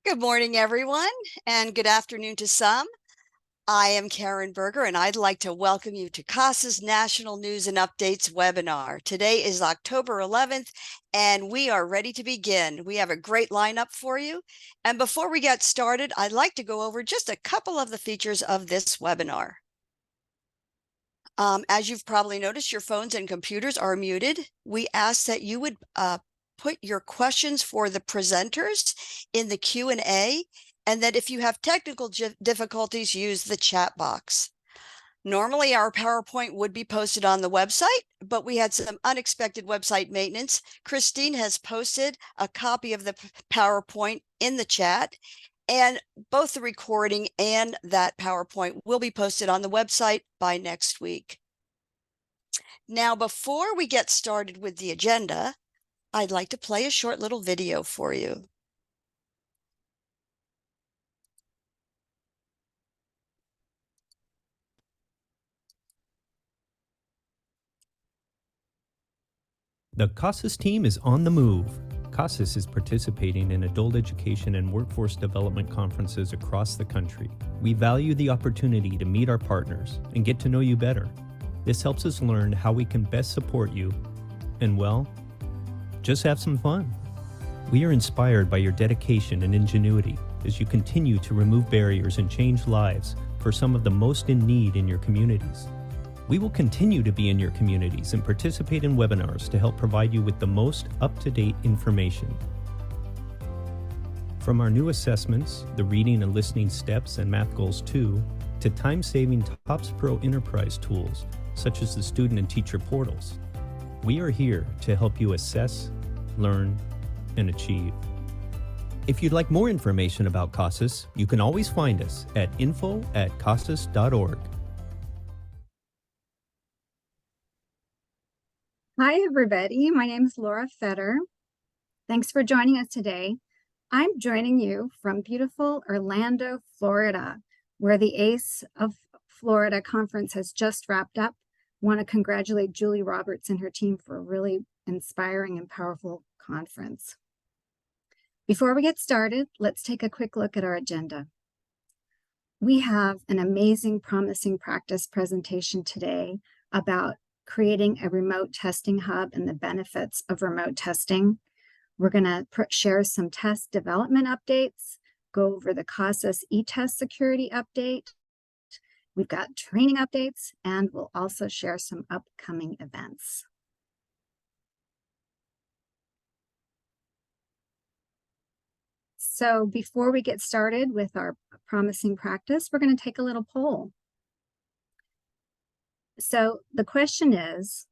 Good morning, everyone, and good afternoon to some. I am Karen Berger, and I'd like to welcome you to CASAS National News and Updates webinar. Today is October 11th, and we are ready to begin. We have a great lineup for you. And before we get started, I'd like to go over just a couple of the features of this webinar. As you've probably noticed, your phones and computers are muted. We ask that you would put your questions for the presenters in the Q&A, and that if you have technical difficulties, use the chat box. Normally, our PowerPoint would be posted on the website, but we had some unexpected website maintenance. Christine has posted a copy of the PowerPoint in the chat, and both the recording and that PowerPoint will be posted on the website by next week. Now, before we get started with the agenda, I'd like to play a short little video for you. The CASAS team is on the move. CASAS is participating in adult education and workforce development conferences across the country. We value the opportunity to meet our partners and get to know you better. This helps us learn how we can best support you and, well, just have some fun. We are inspired by your dedication and ingenuity as you continue to remove barriers and change lives for some of the most in need in your communities. We will continue to be in your communities and participate in webinars to help provide you with the most up-to-date information. From our new assessments, the reading and listening steps and math goals 2, to time-saving TOPS Pro enterprise tools, such as the student and teacher portals, we are here to help you assess, learn, and achieve. If you'd like more information about CASAS, you can always find us at info@casas.org. Hi, everybody. My name is Laura Fetter. Thanks for joining us today. I'm joining you from beautiful Orlando, Florida, where the ACE of Florida conference has just wrapped up. I want to congratulate Julie Roberts and her team for a really inspiring and powerful conference. Before we get started, let's take a quick look at our agenda. We have an amazing, promising practice presentation today about creating a remote testing hub and the benefits of remote testing. We're going to share some test development updates, go over the CASAS eTests security update. We've got training updates, and we'll also share some upcoming events. So before we get started with our promising practice, we're going to take a little poll. So the question is,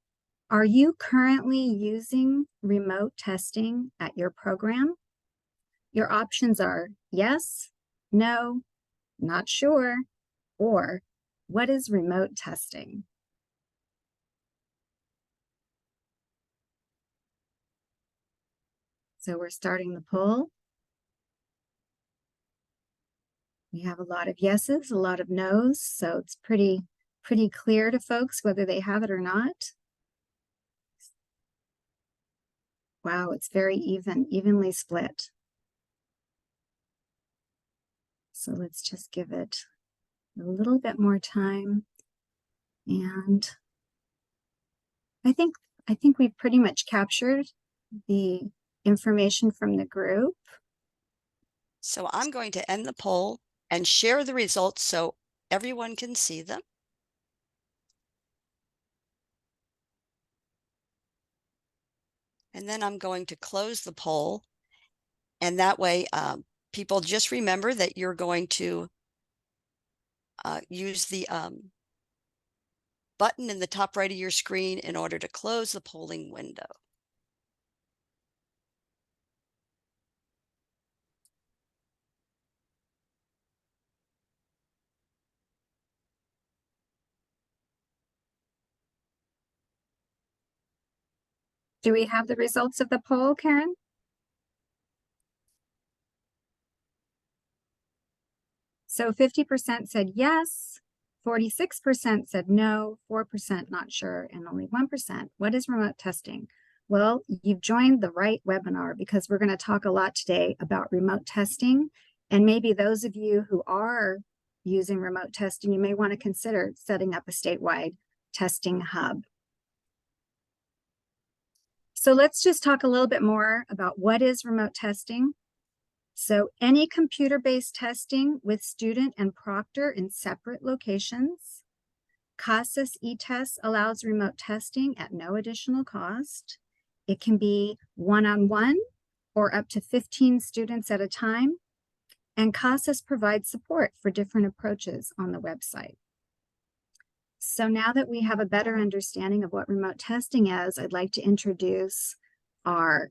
are you currently using remote testing at your program? Your options are yes, no, not sure, or what is remote testing? So we're starting the poll. We have a lot of yeses, a lot of nos, so it's pretty clear to folks whether they have it or not. Wow, it's very evenly split. So let's just give it a little bit more time. And I think we've pretty much captured the information from the group. So I'm going to end the poll and share the results so everyone can see them. And then I'm going to close the poll. And that way, people just remember that you're going to use the button in the top right of your screen in order to close the polling window. Do we have the results of the poll, Karen? So 50% said yes, 46% said no, 4% not sure, and only 1%. What is remote testing? Well, you've joined the right webinar because we're going to talk a lot today about remote testing. And maybe those of you who are using remote testing, you may want to consider setting up a statewide testing hub. So let's just talk a little bit more about what is remote testing. So any computer-based testing with student and proctor in separate locations. CASAS eTests allows remote testing at no additional cost. It can be one-on-one or up to 15 students at a time. And CASAS provides support for different approaches on the website. So now that we have a better understanding of what remote testing is, I'd like to introduce our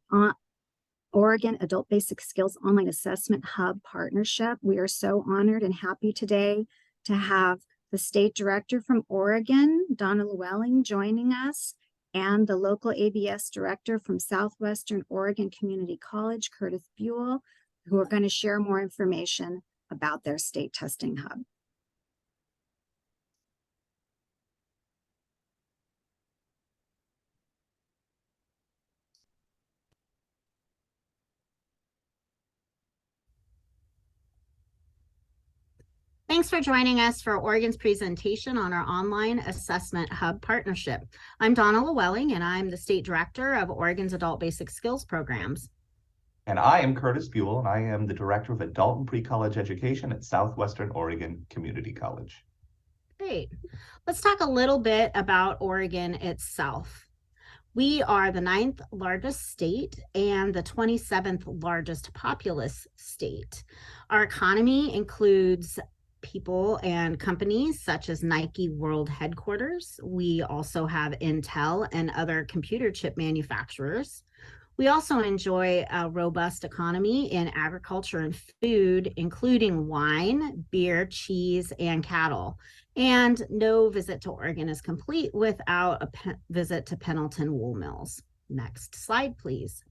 Oregon Adult Basic Skills Online Assessment Hub partnership. We are so honored and happy today to have the state director from Oregon, Donna Llewellyn, joining us, and the local ABS director from Southwestern Oregon Community College, Curtis Buell, who are going to share more information about their state testing hub. Thanks for joining us for Oregon's presentation on our online assessment hub partnership. I'm Donna Llewellyn, and I'm the state director of Oregon's Adult Basic Skills programs. And I am Curtis Buell, and I am the director of adult and pre-college education at Southwestern Oregon Community College. Great. Let's talk a little bit about Oregon itself. We are the 9th largest state and the 27th largest populous state. Our economy includes people and companies such as Nike World Headquarters. We also have Intel and other computer chip manufacturers. We also enjoy a robust economy in agriculture and food, including wine, beer, cheese, and cattle. And no visit to Oregon is complete without a visit to Pendleton Wool Mills. Next slide, please.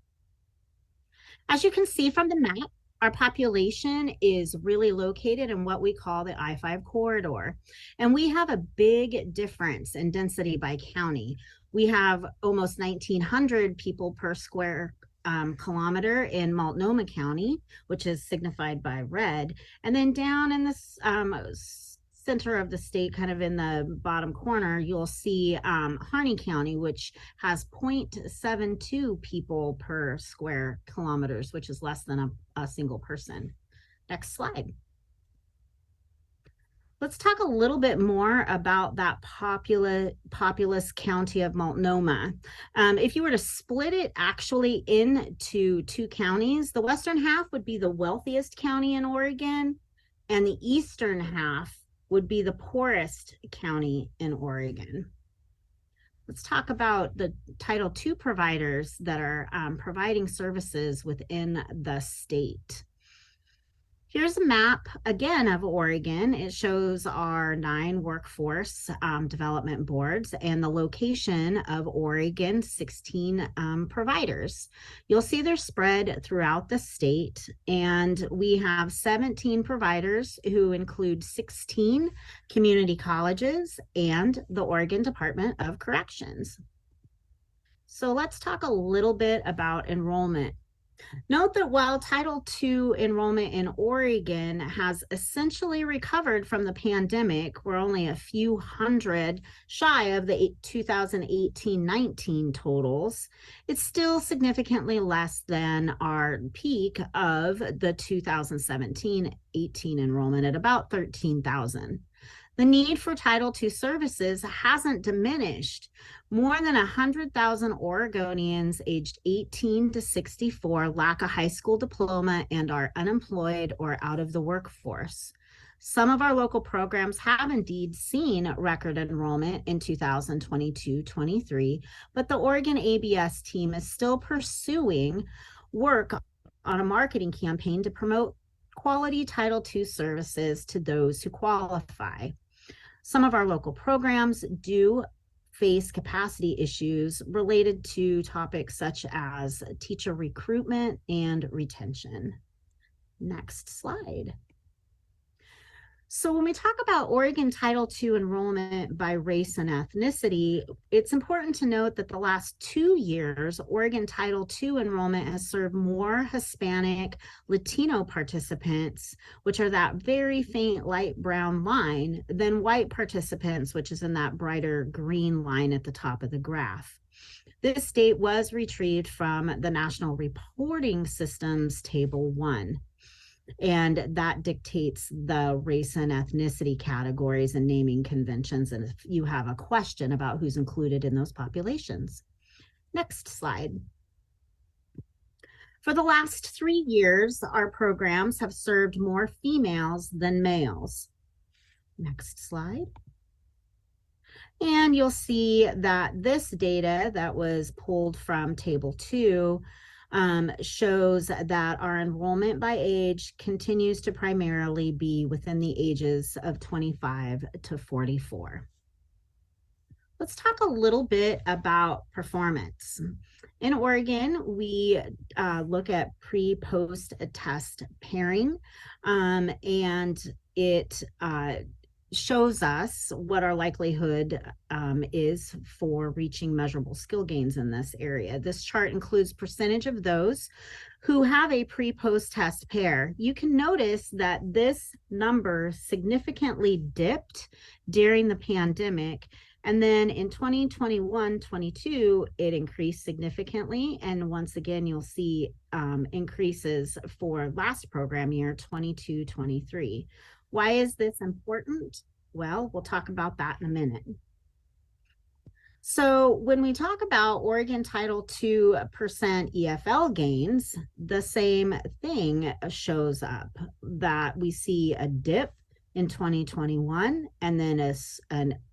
As you can see from the map, our population is really located in what we call the I-5 corridor. And we have a big difference in density by county. We have almost 1,900 people per square kilometer in Multnomah County, which is signified by red. And then down in this center of the state, kind of in the bottom corner, you'll see Harney County, which has 0.72 people per square kilometers, which is less than a single person. Next slide. Let's talk a little bit more about that populous county of Multnomah. If you were to split it actually into two counties, the western half would be the wealthiest county in Oregon, and the eastern half would be the poorest county in Oregon. Let's talk about the Title II providers that are providing services within the state. Here's a map, again, of Oregon. It shows our 9 workforce development boards and the location of Oregon's 16 providers. You'll see they're spread throughout the state, and we have 17 providers who include 16 community colleges and the Oregon Department of Corrections. So let's talk a little bit about enrollment. Note that while Title II enrollment in Oregon has essentially recovered from the pandemic, we're only a few hundred shy of the 2018-19 totals. It's still significantly less than our peak of the 2017-18 enrollment at about 13,000. The need for Title II services hasn't diminished. More than 100,000 Oregonians aged 18 to 64 lack a high school diploma and are unemployed or out of the workforce. Some of our local programs have indeed seen record enrollment in 2022-23, but the Oregon ABS team is still pursuing work on a marketing campaign to promote quality Title II services to those who qualify. Some of our local programs do face capacity issues related to topics such as teacher recruitment and retention. Next slide. So when we talk about Oregon Title II enrollment by race and ethnicity, it's important to note that the last 2 years, Oregon Title II enrollment has served more Hispanic Latino participants, which are that very faint light brown line, than white participants, which is in that brighter green line at the top of the graph. This data was retrieved from the National Reporting Systems Table 1. And that dictates the race and ethnicity categories and naming conventions. And if you have a question about who's included in those populations. Next slide. For the last 3 years, our programs have served more females than males. Next slide. And you'll see that this data that was pulled from Table 2 shows that our enrollment by age continues to primarily be within the ages of 25 to 44. Let's talk a little bit about performance. In Oregon, we look at pre-post test pairing, and it shows us what our likelihood is for reaching measurable skill gains in this area. This chart includes percentage of those who have a pre-post test pair. You can notice that this number significantly dipped during the pandemic. And then in 2021-22, it increased significantly. And once again, you'll see increases for last program year, 22-23. Why is this important? Well, we'll talk about that in a minute. So when we talk about Oregon Title II percent EFL gains, the same thing shows up, that we see a dip in 2021 and then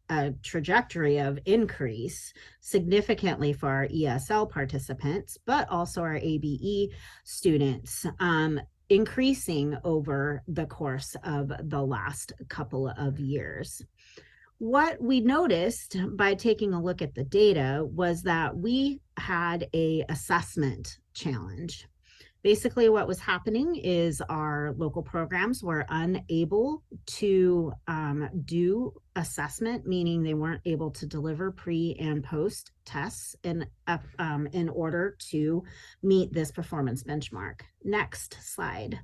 a trajectory of increase significantly for our ESL participants, but also our ABE students, increasing over the course of the last couple of years. What we noticed by taking a look at the data was that we had an assessment challenge. Basically, what was happening is our local programs were unable to do assessment, meaning they weren't able to deliver pre and post tests in order to meet this performance benchmark. Next slide.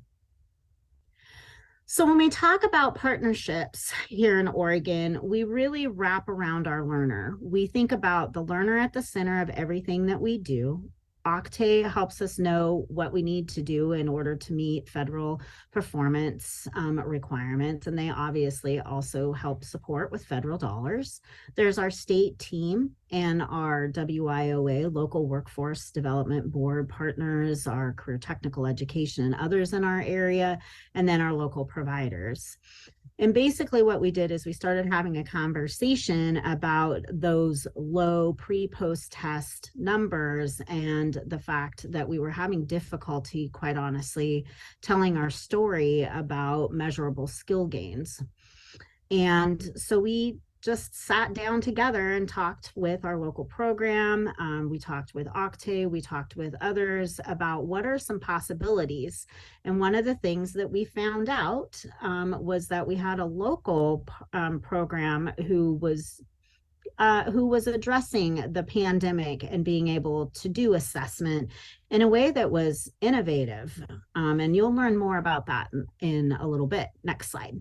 So when we talk about partnerships here in Oregon, we really wrap around our learner. We think about the learner at the center of everything that we do. Octave helps us know what we need to do in order to meet federal performance requirements, and they obviously also help support with federal dollars. There's our state team and our WIOA, Local Workforce Development Board partners, our career technical education and others in our area, and then our local providers. And basically what we did is we started having a conversation about those low pre-post test numbers and the fact that we were having difficulty, quite honestly, telling our story about measurable skill gains. And so we just sat down together and talked with our local program. We talked with Octave, we talked with others about what are some possibilities. And one of the things that we found out was that we had a local program who was addressing the pandemic and being able to do assessment in a way that was innovative. And you'll learn more about that in a little bit. Next slide.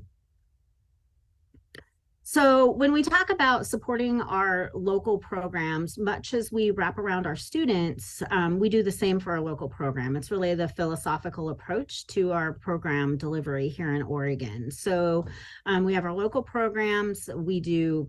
So when we talk about supporting our local programs, much as we wrap around our students, we do the same for our local program. It's really the philosophical approach to our program delivery here in Oregon. So we have our local programs, we do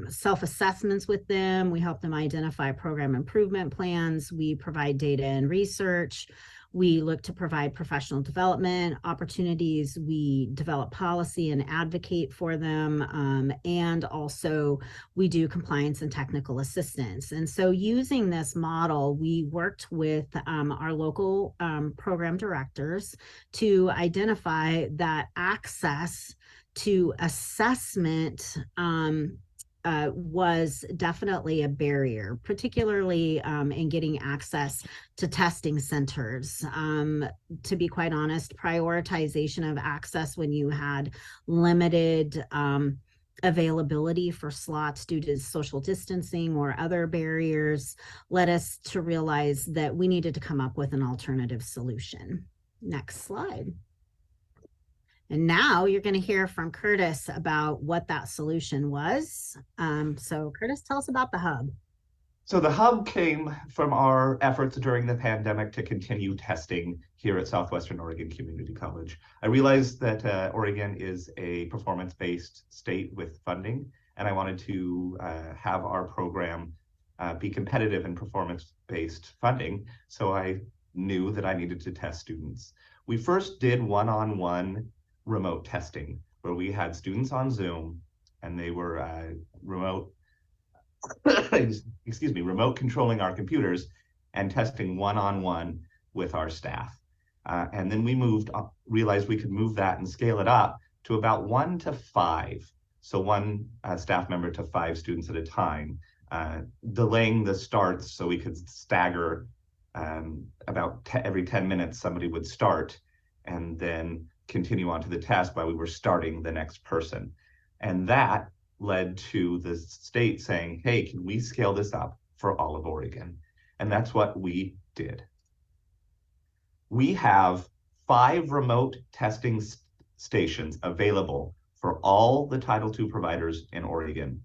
self-assessments with them, we help them identify program improvement plans, we provide data and research. We look to provide professional development opportunities. We develop policy and advocate for them. And also we do compliance and technical assistance. And so using this model, we worked with our local program directors to identify that access to assessment was definitely a barrier, particularly in getting access to testing centers. To be quite honest, prioritization of access when you had limited availability for slots due to social distancing or other barriers led us to realize that we needed to come up with an alternative solution. Next slide. And now you're going to hear from Curtis about what that solution was. So Curtis, tell us about the hub. So the hub came from our efforts during the pandemic to continue testing here at Southwestern Oregon Community College. I realized that Oregon is a performance-based state with funding, and I wanted to have our program be competitive in performance-based funding. So I knew that I needed to test students. We first did one-on-one remote testing, where we had students on Zoom, and they were remote controlling our computers and testing one-on-one with our staff. And then we realized we could move that and scale it up to about 1 to 5. So one staff member to 5 students at a time, delaying the starts so we could stagger about every 10 minutes somebody would start and then continue on to the test while we were starting the next person. And that led to the state saying, hey, can we scale this up for all of Oregon? And that's what we did. We have 5 remote testing stations available for all the Title II providers in Oregon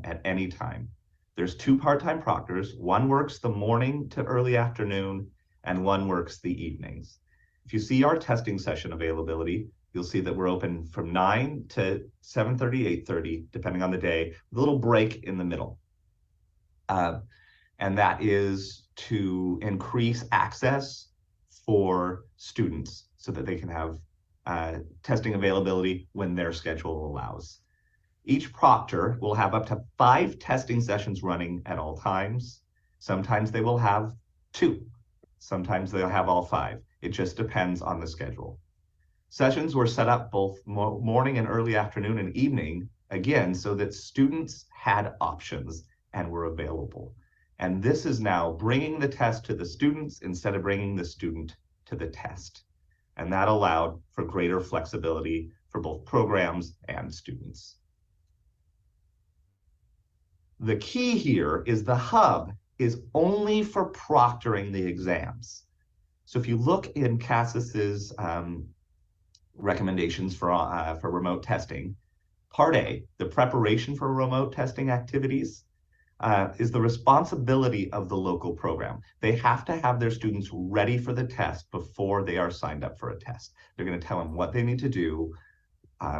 at any time. There's 2 part-time proctors. One works the morning to early afternoon, and one works the evenings. If you see our testing session availability, you'll see that we're open from 9 to 7:30, 8:30, depending on the day, with a little break in the middle. And that is to increase access for students so that they can have testing availability when their schedule allows. Each proctor will have up to 5 testing sessions running at all times. Sometimes they will have 2. Sometimes they'll have all 5. It just depends on the schedule. Sessions were set up both morning and early afternoon and evening, again, so that students had options and were available. And this is now bringing the test to the students instead of bringing the student to the test. And that allowed for greater flexibility for both programs and students. The key here is the hub is only for proctoring the exams. So if you look in CASAS's recommendations for remote testing, Part A, the preparation for remote testing activities, is the responsibility of the local program. They have to have their students ready for the test before they are signed up for a test. They're going to tell them what they need to do,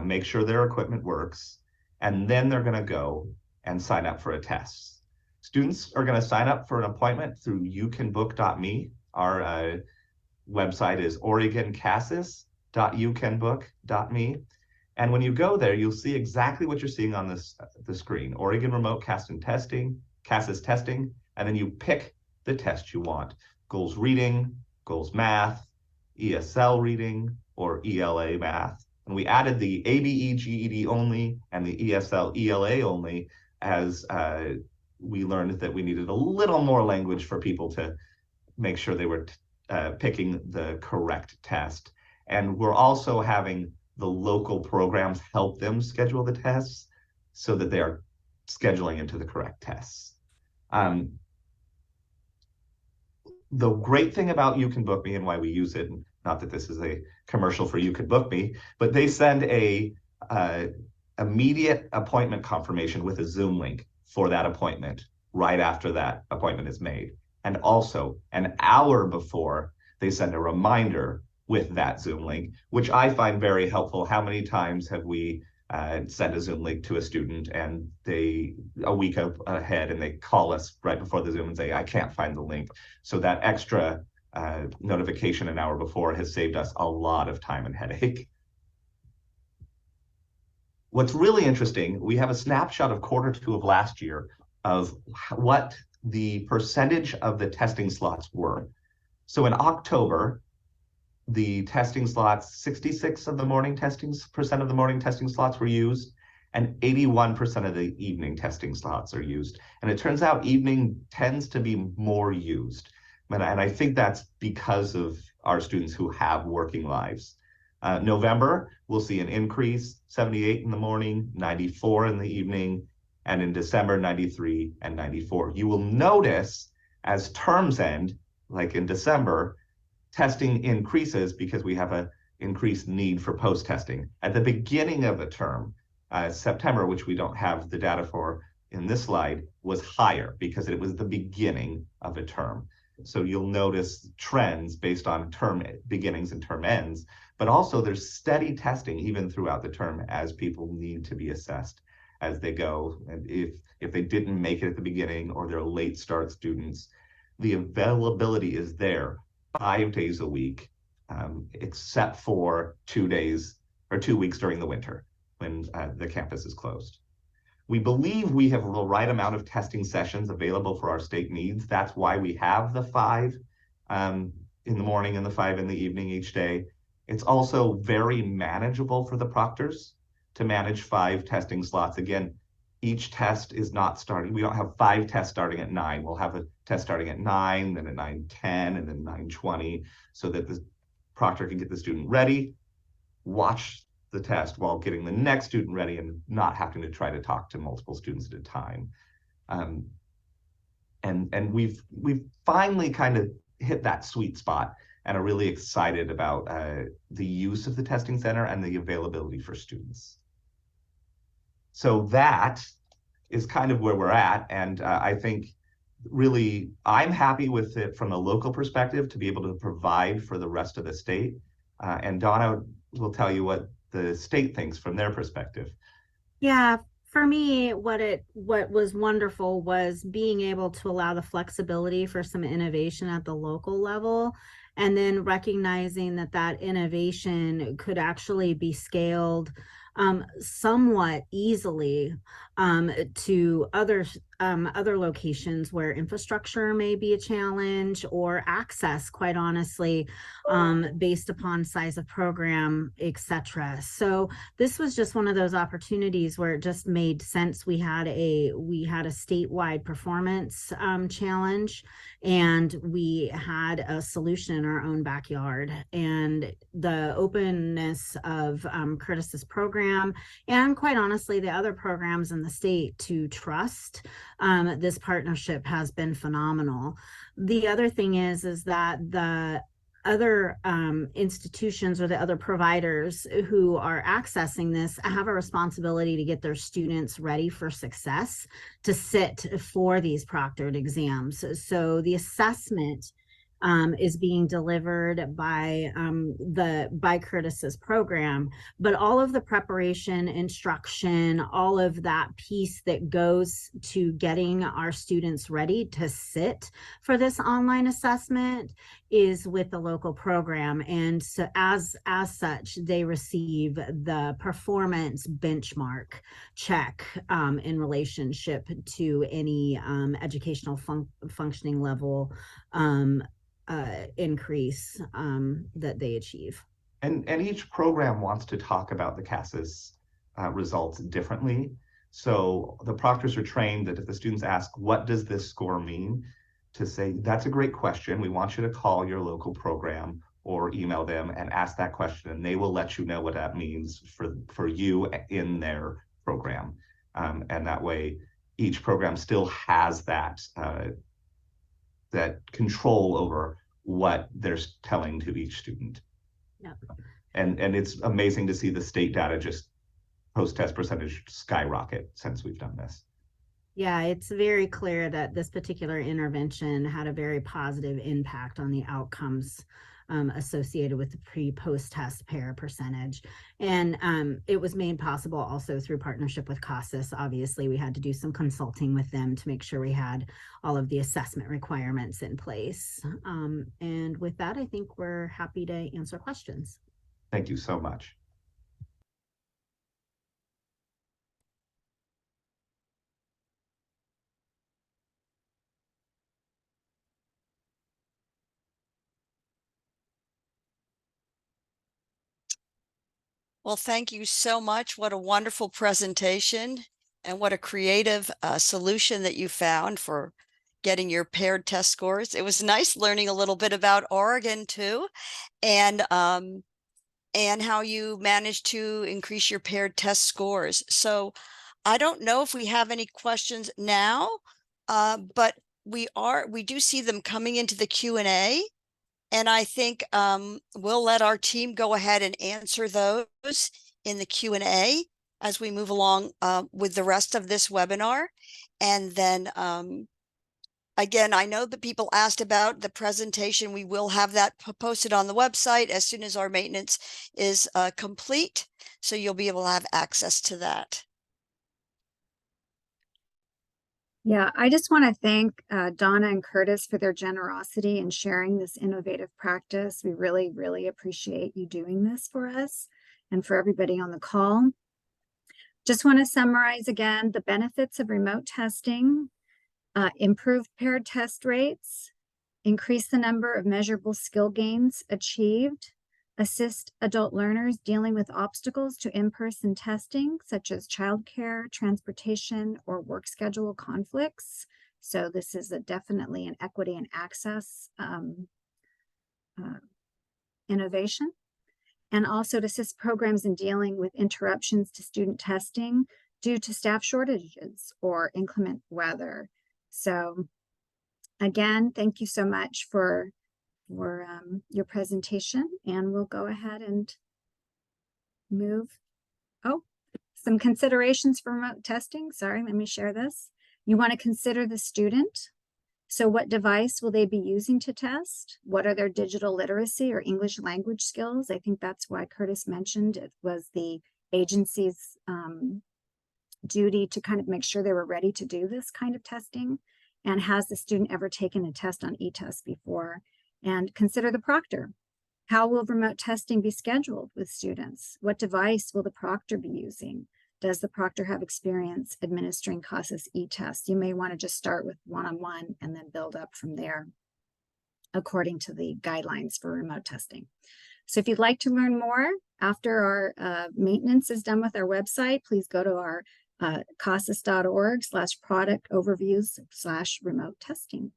make sure their equipment works, and then they're going to go and sign up for a test. Students are going to sign up for an appointment through youcanbook.me. Our website is oregoncasas.youcanbook.me. And when you go there, you'll see exactly what you're seeing on the screen. Oregon Remote CASAS testing, and then you pick the test you want. Goals reading, goals math, ESL reading, or ELA math. And we added the ABE GED only and the ESL ELA only as we learned that we needed a little more language for people to make sure they were picking the correct test. And we're also having the local programs help them schedule the tests so that they are scheduling into the correct tests. The great thing about You Can Book Me and why we use it, not that this is a commercial for You Can Book Me, but they send a immediate appointment confirmation with a Zoom link for that appointment right after that appointment is made. And also an hour before, they send a reminder with that Zoom link, which I find very helpful. How many times have we sent a Zoom link to a student and they a week ahead and they call us right before the Zoom and say, I can't find the link. So that extra notification an hour before has saved us a lot of time and headache. What's really interesting, we have a snapshot of Q2 of last year of what the percentage of the testing slots were. So in October, the testing slots, 66% of the morning testing slots were used, and 81% of the evening testing slots are used. And it turns out evening tends to be more used. And I think that's because of our students who have working lives. November, we'll see an increase, 78 in the morning, 94 in the evening, and in December, 93 and 94. You will notice as terms end, like in December, testing increases because we have an increased need for post-testing. At the beginning of the term, September, which we don't have the data for in this slide, was higher because it was the beginning of a term. So you'll notice trends based on term beginnings and term ends, but also there's steady testing even throughout the term as people need to be assessed as they go. And if they didn't make it at the beginning or they're late start students, the availability is there 5 days a week, except for 2 days or 2 weeks during the winter when the campus is closed. We believe we have the right amount of testing sessions available for our state needs. That's why we have the 5 in the morning and the 5 in the evening each day. It's also very manageable for the proctors to manage 5 testing slots. Again, each test is not starting. We don't have 5 tests starting at 9. We'll have a test starting at 9, then at 9:10, and then 9:20, so that the proctor can get the student ready, watch the test while getting the next student ready and not having to try to talk to multiple students at a time. And we've finally kind of hit that sweet spot and are really excited about the use of the testing center and the availability for students. So that is kind of where we're at. And I think really I'm happy with it from a local perspective to be able to provide for the rest of the state. And Donna will tell you what the state thinks from their perspective. Yeah, for me, what was wonderful was being able to allow the flexibility for some innovation at the local level, and then recognizing that that innovation could actually be scaled somewhat easily to other locations where infrastructure may be a challenge, or access, quite honestly, based upon size of program, etc. So this was just one of those opportunities where it just made sense. We had a statewide performance challenge, and we had a solution in our own backyard. And the openness of Curtis's program, and quite honestly, the other programs in the state to trust this partnership has been phenomenal. The other thing is that the other institutions or the other providers who are accessing this have a responsibility to get their students ready for success, to sit for these proctored exams. So the assessment is being delivered by Curtis's program, but all of the preparation, instruction, all of that piece that goes to getting our students ready to sit for this online assessment is with the local program. And so as such, they receive the performance benchmark check in relationship to any educational functioning level increase that they achieve. And each program wants to talk about the CASAS results differently. So the proctors are trained that if the students ask, what does this score mean? To say, that's a great question. We want you to call your local program or email them and ask that question, and they will let you know what that means for you in their program. And that way, each program still has that control over what they're telling to each student. Yep. And it's amazing to see the state data just post-test percentage skyrocket since we've done this. Yeah, it's very clear that this particular intervention had a very positive impact on the outcomes associated with the pre-post-test pair percentage. And it was made possible also through partnership with CASAS. Obviously, we had to do some consulting with them to make sure we had all of the assessment requirements in place. And with that, I think we're happy to answer questions. Thank you so much. Well, thank you so much. What a wonderful presentation and what a creative solution that you found for getting your paired test scores. It was nice learning a little bit about Oregon too, and how you managed to increase your paired test scores. So I don't know if we have any questions now, but we do see them coming into the Q&A. And I think we'll let our team go ahead and answer those in the Q&A as we move along with the rest of this webinar. And then again, I know that people asked about the presentation. We will have that posted on the website as soon as our maintenance is complete. So you'll be able to have access to that. Yeah, I just want to thank Donna and Curtis for their generosity in sharing this innovative practice. We really, really appreciate you doing this for us and for everybody on the call. Just want to summarize again the benefits of remote testing: improved paired test rates, increase the number of measurable skill gains achieved, assist adult learners dealing with obstacles to in-person testing, such as childcare, transportation, or work schedule conflicts. So this is definitely an equity and access innovation. And also to assist programs in dealing with interruptions to student testing due to staff shortages or inclement weather. So again, thank you so much for your presentation, and we'll go ahead and move. Oh, some considerations for remote testing. Sorry, let me share this. You want to consider the student. So what device will they be using to test? What are their digital literacy or English language skills? I think that's why Curtis mentioned it was the agency's duty to kind of make sure they were ready to do this kind of testing. And has the student ever taken a test on eTests before? And consider the proctor. How will remote testing be scheduled with students? What device will the proctor be using? Does the proctor have experience administering CASAS eTests? You may want to just start with one-on-one and then build up from there according to the guidelines for remote testing. So if you'd like to learn more after our maintenance is done with our website, please go to our casas.org/product overviews/remote testing.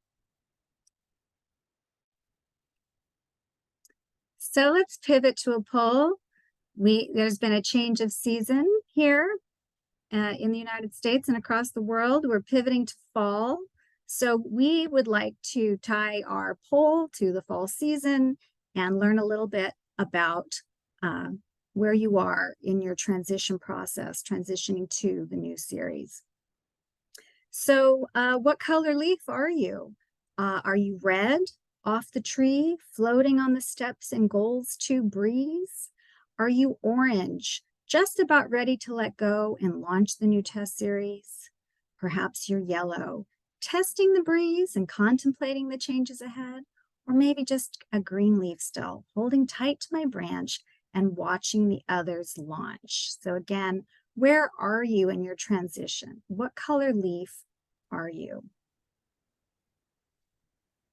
So let's pivot to a poll. There's been a change of season here in the United States and across the world. We're pivoting to fall. So we would like to tie our poll to the fall season and learn a little bit about where you are in your transition process, transitioning to the new series. So what color leaf are you? Are you red, off the tree, floating on the steps in goals to breeze? Are you orange, just about ready to let go and launch the new test series? Perhaps you're yellow, testing the breeze and contemplating the changes ahead, or maybe just a green leaf still, holding tight to my branch and watching the others launch. So again, where are you in your transition? What color leaf are you?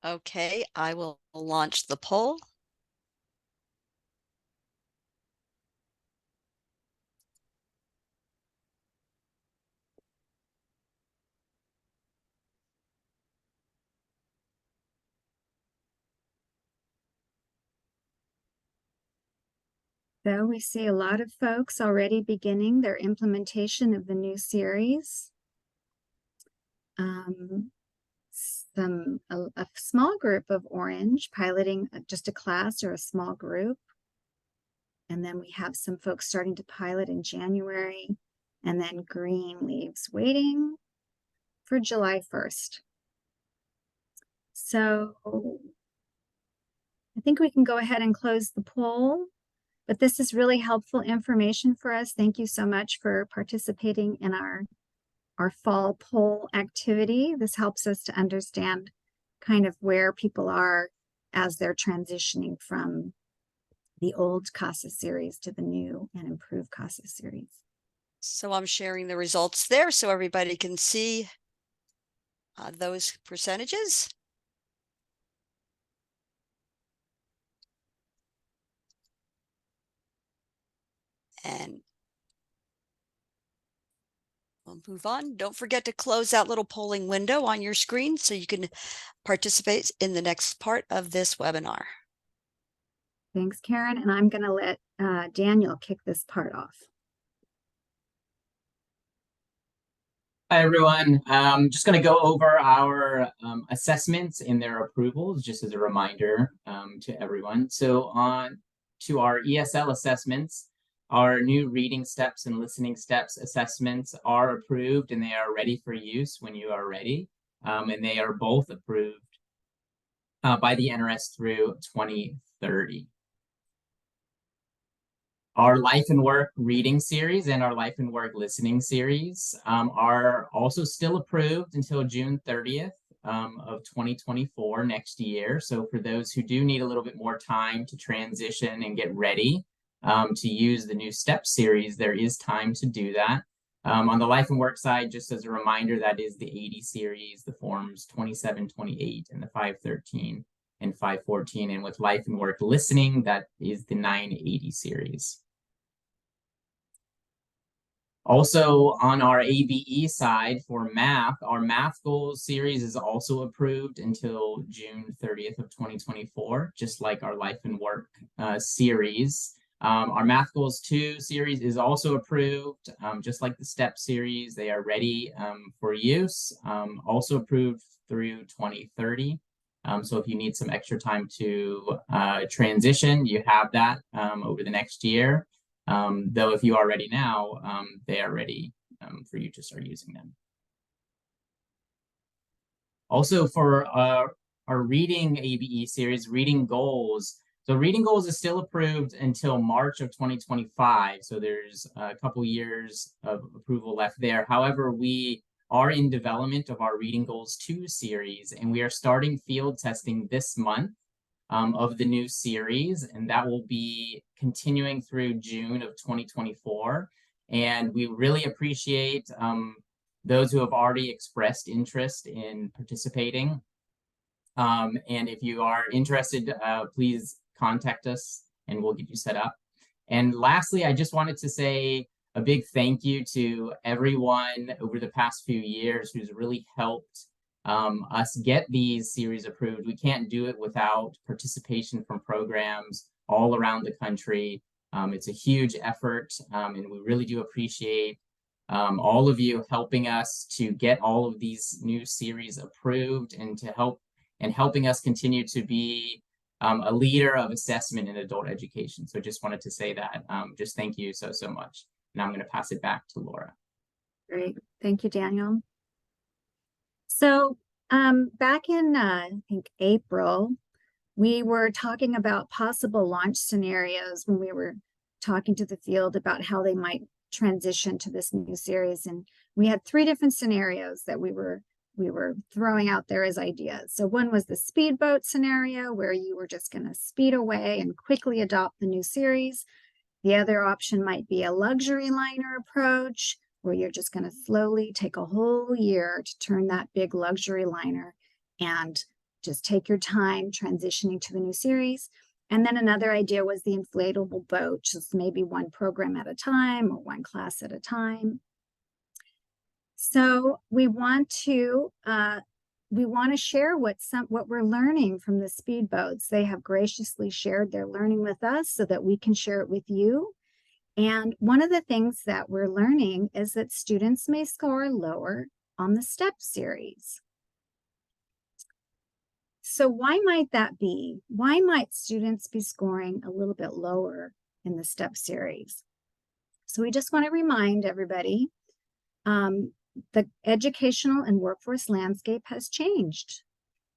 Okay, I will launch the poll. So we see a lot of folks already beginning their implementation of the new series. A small group of orange piloting just a class or a small group. And then we have some folks starting to pilot in January, and then green leaves waiting for July 1st. So I think we can go ahead and close the poll, but this is really helpful information for us. Thank you so much for participating in our fall poll activity. This helps us to understand kind of where people are as they're transitioning from the old CASAS series to the new and improved CASAS series. So I'm sharing the results there so everybody can see those percentages. And we'll move on. Don't forget to close that little polling window on your screen so you can participate in the next part of this webinar. Thanks, Karen. And I'm going to let Daniel kick this part off. Hi, everyone. Just going to go over our assessments and their approvals, just as a reminder to everyone. So on to our ESL assessments, our new reading steps and listening steps assessments are approved and they are ready for use when you are ready. And they are both approved by the NRS through 2030. Our Life and Work reading series and our Life and Work listening series are also still approved until June 30th of 2024 next year. So for those who do need a little bit more time to transition and get ready to use the new STEP series, there is time to do that. On the Life and Work side, just as a reminder, that is the 80 series, the forms 27, 28, and the 513 and 514. And with Life and Work listening, that is the 980 series. Also, on our ABE side for math, our math goals series is also approved until June 30th of 2024, just like our Life and Work series. Our Math Goals 2 series is also approved, just like the STEP series. They are ready for use, also approved through 2030. So if you need some extra time to transition, you have that over the next year. Though if you are ready now, they are ready for you to start using them. Also for our reading ABE series, Reading Goals. So Reading Goals is still approved until March of 2025. So there's a couple years of approval left there. However, we are in development of our Reading Goals 2 series, and we are starting field testing this month of the new series, and that will be continuing through June of 2024. And we really appreciate those who have already expressed interest in participating. And if you are interested, please contact us and we'll get you set up. And lastly, I just wanted to say a big thank you to everyone over the past few years who's really helped us get these series approved. We can't do it without participation from programs all around the country. It's a huge effort, and we really do appreciate all of you helping us to get all of these new series approved and to helping us continue to be a leader of assessment in adult education. So just wanted to say that. Just thank you so much. And I'm going to pass it back to Laura. Great. Thank you, Daniel. So back in, I think, April, we were talking about possible launch scenarios when we were talking to the field about how they might transition to this new series. And we had 3 different scenarios that we were throwing out there as ideas. So one was the speedboat scenario, where you were just going to speed away and quickly adopt the new series. The other option might be a luxury liner approach, where you're just going to slowly take a whole year to turn that big luxury liner and just take your time transitioning to the new series. And then another idea was the inflatable boat, just maybe one program at a time or one class at a time. So we want to share what we're learning from the speedboats. They have graciously shared their learning with us so that we can share it with you. And one of the things that we're learning is that students may score lower on the STEP series. So why might that be? Why might students be scoring a little bit lower in the STEP series? So we just want to remind everybody, the educational and workforce landscape has changed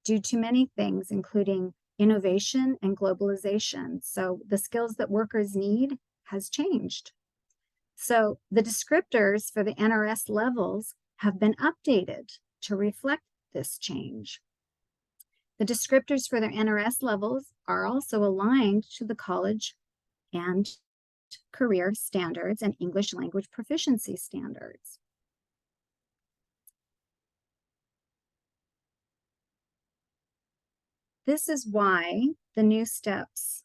due to many things, including innovation and globalization. So the skills that workers need has changed. So the descriptors for the NRS levels have been updated to reflect this change. The descriptors for their NRS levels are also aligned to the college and career standards and English language proficiency standards. This is why the new steps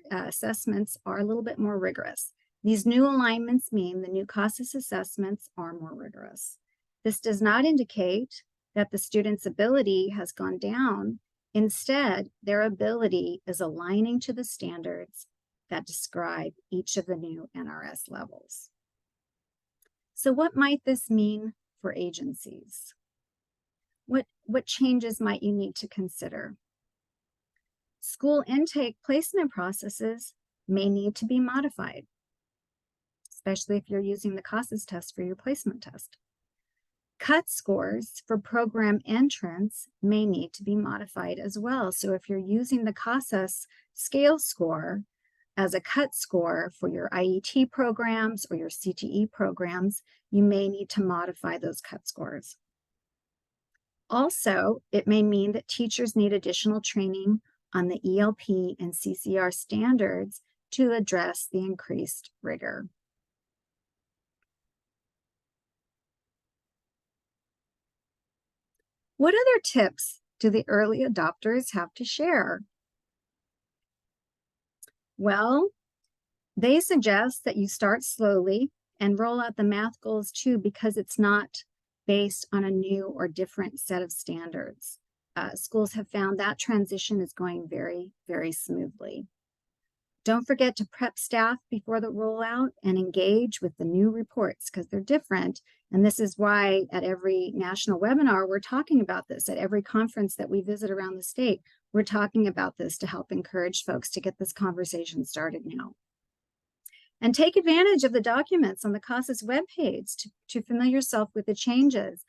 assessments are a little bit more rigorous. These new alignments mean the new CASAS assessments are more rigorous. This does not indicate that the student's ability has gone down. Instead, their ability is aligning to the standards that describe each of the new NRS levels. So what might this mean for agencies? What changes might you need to consider? School intake placement processes may need to be modified, especially if you're using the CASAS test for your placement test. Cut scores for program entrance may need to be modified as well. So if you're using the CASAS scale score as a cut score for your IET programs or your CTE programs, you may need to modify those cut scores. Also, it may mean that teachers need additional training on the ELP and CCR standards to address the increased rigor. What other tips do the early adopters have to share? Well, they suggest that you start slowly and roll out the math goals too, because it's not based on a new or different set of standards. Schools have found that transition is going very, very smoothly. Don't forget to prep staff before the rollout and engage with the new reports because they're different. And this is why at every national webinar, we're talking about this. At every conference that we visit around the state, we're talking about this to help encourage folks to get this conversation started now. And take advantage of the documents on the CASAS webpage to familiar yourself with the changes.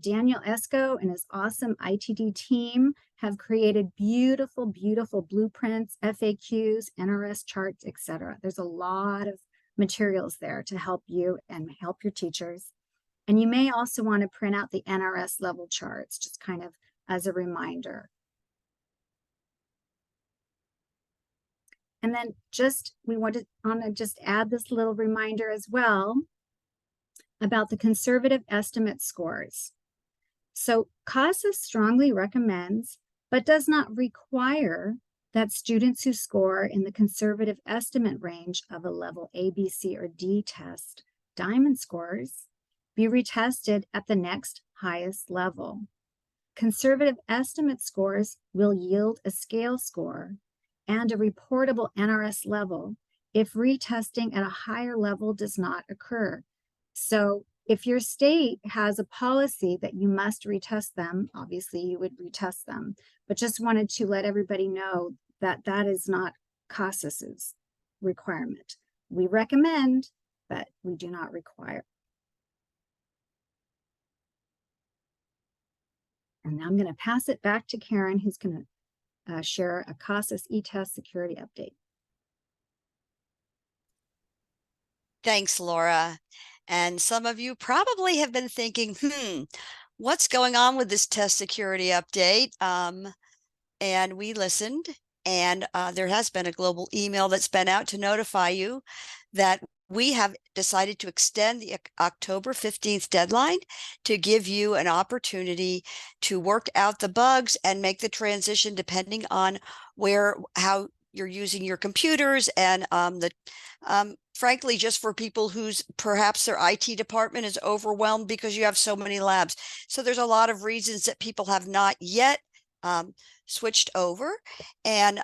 Daniel Esco and his awesome ITD team have created beautiful, beautiful blueprints, FAQs, NRS charts, etc. There's a lot of materials there to help you and help your teachers. And you may also want to print out the NRS level charts, just kind of as a reminder. And then we want to just add this little reminder as well about the conservative estimate scores. So CASAS strongly recommends, but does not require, that students who score in the conservative estimate range of a level A, B, C, or D test, diamond scores, be retested at the next highest level. Conservative estimate scores will yield a scale score and a reportable NRS level if retesting at a higher level does not occur. So if your state has a policy that you must retest them, obviously you would retest them, but just wanted to let everybody know that that is not CASAS's requirement. We recommend, but we do not require. And now I'm going to pass it back to Karen, who's going to share a CASAS eTest security update. Thanks, Laura. And some of you probably have been thinking, what's going on with this test security update? And we listened, and there has been a global email that's been out to notify you that we have decided to extend the October 15th deadline to give you an opportunity to work out the bugs and make the transition depending on how you're using your computers and frankly, just for people whose perhaps their IT department is overwhelmed because you have so many labs. So there's a lot of reasons that people have not yet switched over. And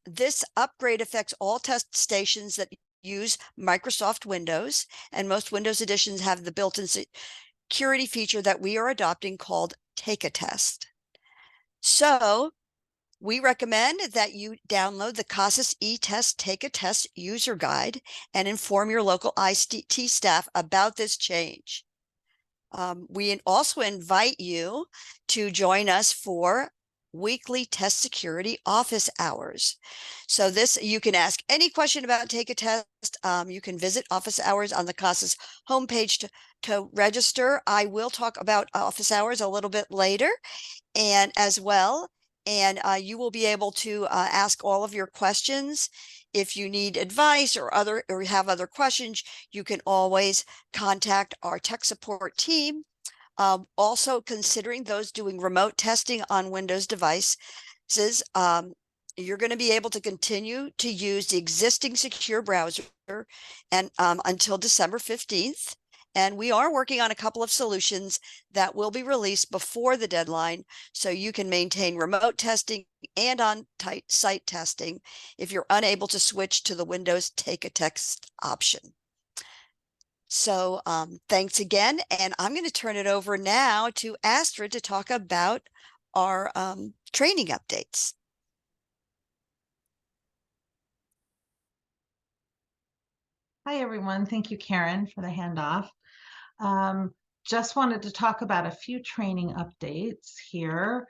this upgrade affects all test stations that use Microsoft Windows, and most Windows editions have the built-in security feature that we are adopting called Take a Test. So we recommend that you download the CASAS eTest Take a Test user guide and inform your local IT staff about this change. We also invite you to join us for weekly test security office hours. So you can ask any question about Take a Test. You can visit office hours on the CASAS homepage to register. I will talk about office hours a little bit later and as well. And you will be able to ask all of your questions. If you need advice or have other questions, you can always contact our tech support team. Also considering those doing remote testing on Windows devices, You're going to be able to continue to use the existing secure browser and until December 15th. And we are working on a couple of solutions that will be released before the deadline, so you can maintain remote testing and on-site testing if you're unable to switch to the Windows Take a Test option. So thanks again. And I'm going to turn it over now to Astrid to talk about our training updates. Hi, everyone. Thank you, Karen, for the handoff. Just wanted to talk about a few training updates here.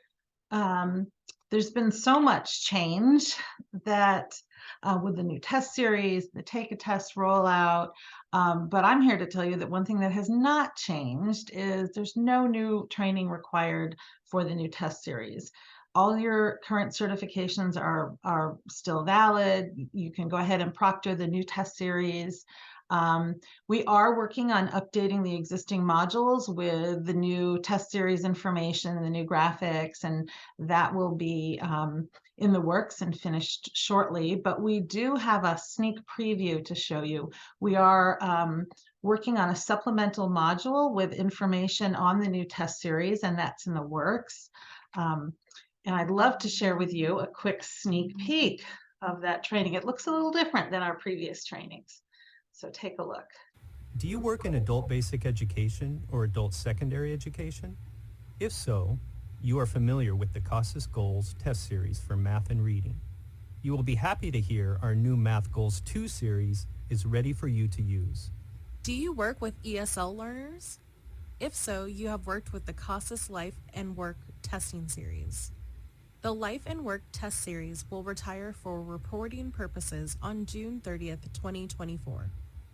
There's been so much change that with the new test series, the Take a Test rollout, but I'm here to tell you that one thing that has not changed is there's no new training required for the new test series. All your current certifications are still valid. You can go ahead and proctor the new test series. We are working on updating the existing modules with the new test series information, the new graphics, and that will be in the works and finished shortly. But we do have a sneak preview to show you. We are working on a supplemental module with information on the new test series, and that's in the works. And I'd love to share with you a quick sneak peek of that training. It looks a little different than our previous trainings. So take a look. Do you work in adult basic education or adult secondary education? If so, you are familiar with the CASAS Goals test series for math and reading. You will be happy to hear our new Math Goals 2 series is ready for you to use. Do you work with ESL learners? If so, you have worked with the CASAS Life and Work testing series. The Life and Work test series will retire for reporting purposes on June 30th, 2024.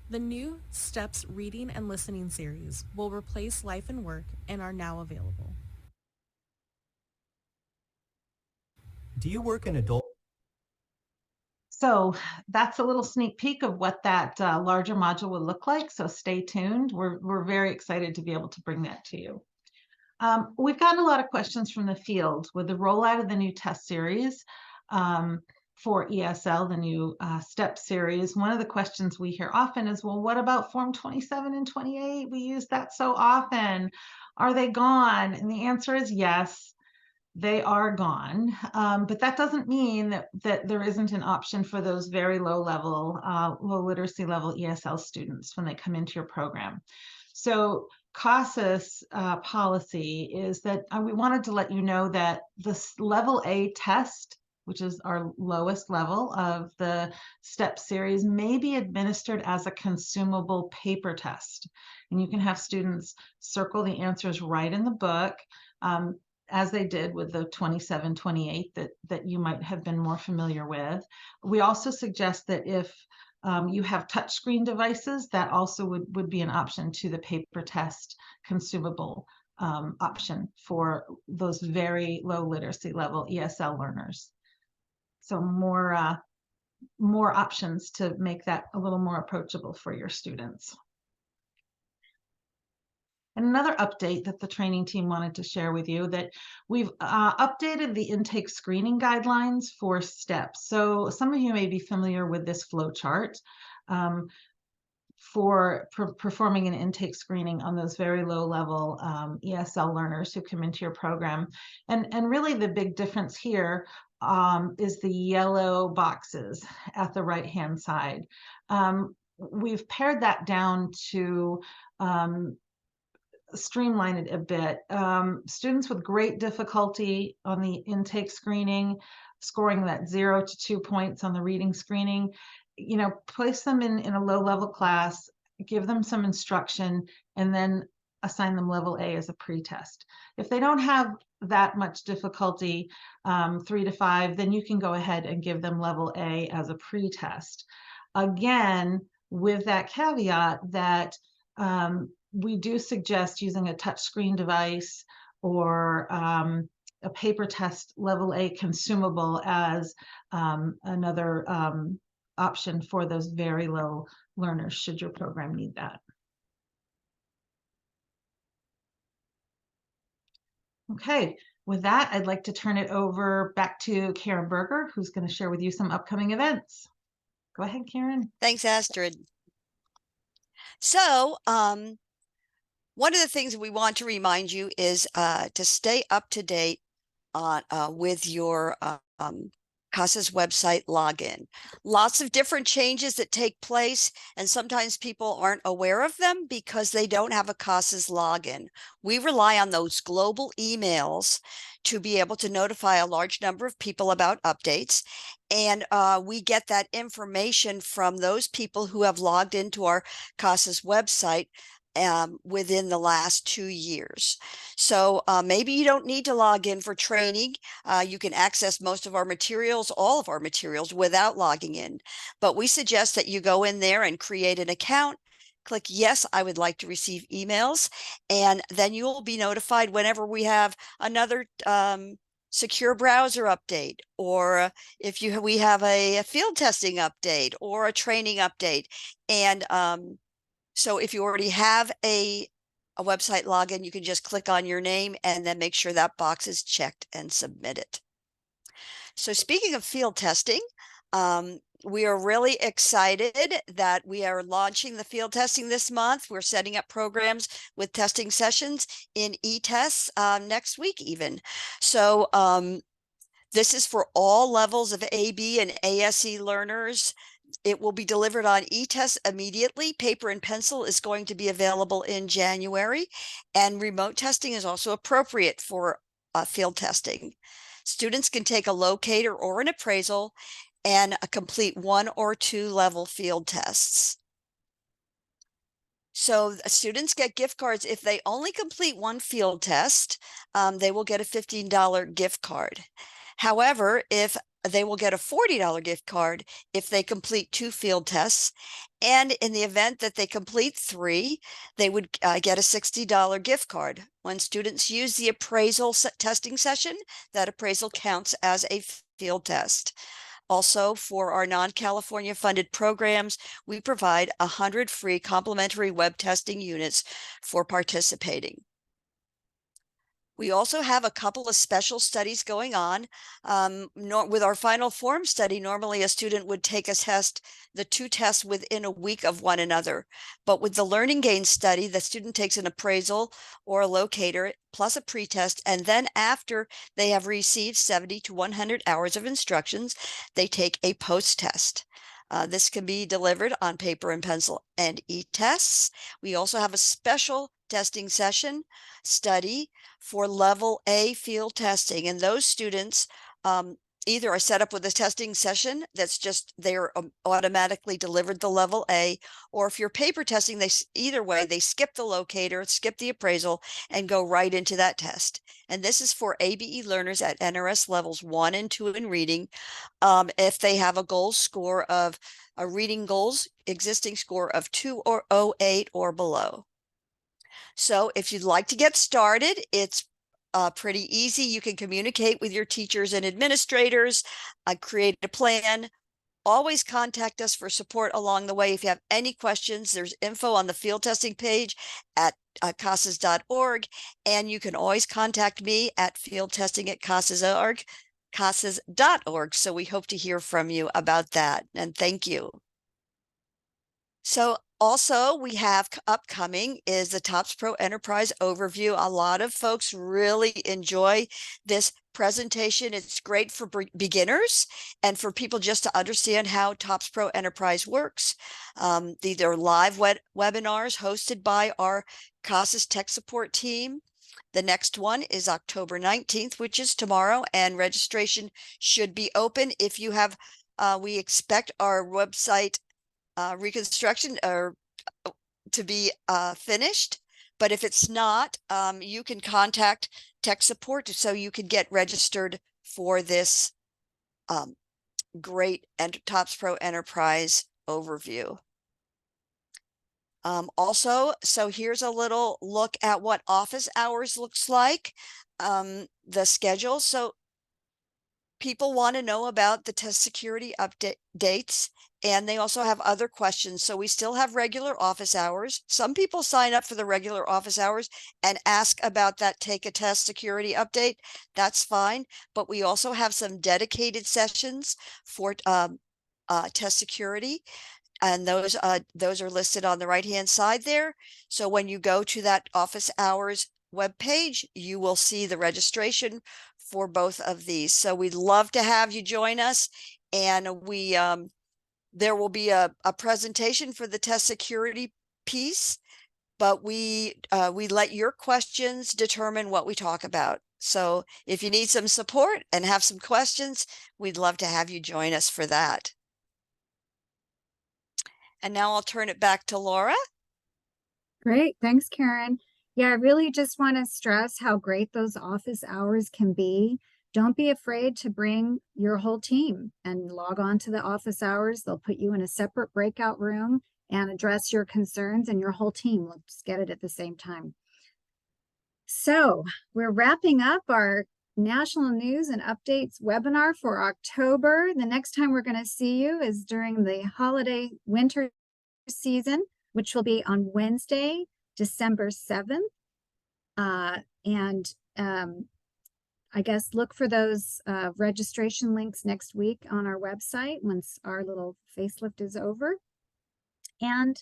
The new STEPS reading and listening series will replace Life and Work and are now available. Do you work in adult? So that's a little sneak peek of what that larger module will look like. So stay tuned. We're very excited to be able to bring that to you. We've gotten a lot of questions from the field with the rollout of the new test series for ESL, the new STEP series. One of the questions we hear often is, well, what about Form 27 and 28? We use that so often. Are they gone? And the answer is yes, they are gone. But that doesn't mean that there isn't an option for those very low level, low literacy level ESL students when they come into your program. So CASAS policy is that we wanted to let you know that this level A test, which is our lowest level of the STEP series, may be administered as a consumable paper test. And you can have students circle the answers right in the book, as they did with the 27-28 that you might have been more familiar with. We also suggest that if you have touchscreen devices, that also would be an option to the paper test consumable option for those very low literacy level ESL learners. So more options to make that a little more approachable for your students. And another update that the training team wanted to share with you, that we've updated the intake screening guidelines for STEPS. So some of you may be familiar with this flow chart for performing an intake screening on those very low level ESL learners who come into your program. And really the big difference here is the yellow boxes at the right-hand side. We've pared that down to streamline it a bit. Students with great difficulty on the intake screening, scoring that 0 to 2 points on the reading screening, place them in a low level class, give them some instruction, and then assign them level A as a pre-test. If they don't have that much difficulty, 3 to 5, then you can go ahead and give them level A as a pre-test. Again, with that caveat that we do suggest using a touchscreen device or a paper test level A consumable as another option for those very low learners, should your program need that. Okay, With that, I'd like to turn it over back to Karen Berger, who's going to share with you some upcoming events. Go ahead, Karen. Thanks, Astrid. So, one of the things we want to remind you is to stay up to date on with your CASAS website login. Lots of different changes that take place, and sometimes people aren't aware of them because they don't have a CASAS login. We rely on those global emails to be able to notify a large number of people about updates. And we get that information from those people who have logged into our CASAS website within the last 2 years. So maybe you don't need to log in for training. You can access most of our materials, all of our materials, without logging in. But we suggest that you go in there and create an account. Click yes, I would like to receive emails. And then you will be notified whenever we have another secure browser update, or if we have a field testing update or a training update. And so if you already have a website login, you can just click on your name and then make sure that box is checked and submit it. So speaking of field testing, we are really excited that we are launching the field testing this month. We're setting up programs with testing sessions in eTests next week even. So this is for all levels of AB and ASE learners. It will be delivered on eTests immediately. Paper and pencil is going to be available in January, and remote testing is also appropriate for field testing. Students can take a locator or an appraisal and complete 1 or 2 level field tests. So students get gift cards if they only complete 1 field test. They will get a $15 gift card. However, if they will get a $40 gift card if they complete 2 field tests. And in the event that they complete 3, they would get a $60 gift card. When students use the appraisal testing session, that appraisal counts as a field test. Also, for our non-California funded programs, we provide 100 free complimentary web testing units for participating. We also have a couple of special studies going on. With our final form study, normally a student would take the 2 tests within a week of one another. But with the Learning Gains study, the student takes an appraisal or a locator plus a pretest, and then after they have received 70 to 100 hours of instructions, they take a post-test. This can be delivered on paper and pencil and eTests. We also have a special testing session study for level A field testing, and those students either are set up with a testing session that's just they're automatically delivered the level A, or if you're paper testing, either way they skip the locator, skip the appraisal, and go right into that test. And this is for ABE learners at NRS levels 1 and 2 in reading. If they have a goal score of a reading goals existing score of 208 or below. So if you'd like to get started, it's pretty easy. You can communicate with your teachers and administrators, create a plan. Always contact us for support along the way. If you have any questions, there's info on the field testing page at CASAS.org, and you can always contact me at fieldtesting@CASAS.org. So we hope to hear from you about that, and thank you. So also we have upcoming is the TOPS Pro Enterprise Overview. A lot of folks really enjoy this presentation. It's great for beginners and for people just to understand how TOPS Pro Enterprise works. These are live webinars hosted by our CASAS tech support team. The next one is October 19th, which is tomorrow, and registration should be open. If you have, we expect our website reconstruction or to be finished, but if it's not, you can contact tech support so you can get registered for this great TOPS Pro Enterprise overview. Also, so here's a little look at what office hours looks like, the schedule. So people want to know about the test security updates, and they also have other questions. So we still have regular office hours. Some people sign up for the regular office hours and ask about that take a test security update. That's fine. But we also have some dedicated sessions for test security. And those are listed on the right-hand side there. So when you go to that office hours webpage, you will see the registration for both of these. So we'd love to have you join us. And we there will be a presentation for the test security piece, but we let your questions determine what we talk about. So if you need some support and have some questions, we'd love to have you join us for that. And now I'll turn it back to Laura. Great. Thanks, Karen. Yeah, I really just want to stress how great those office hours can be. Don't be afraid to bring your whole team and log on to the office hours. They'll put you in a separate breakout room and address your concerns, and your whole team will just get it at the same time. So we're wrapping up our National News and Updates webinar for October. The next time we're going to see you is during the holiday winter season, which will be on Wednesday, December 7th. I guess look for those registration links next week on our website once our little facelift is over. And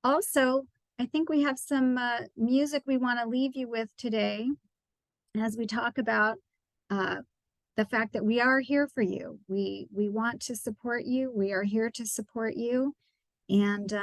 also, I think we have some music we want to leave you with today as we talk about the fact that we are here for you. We want to support you. We are here to support you. And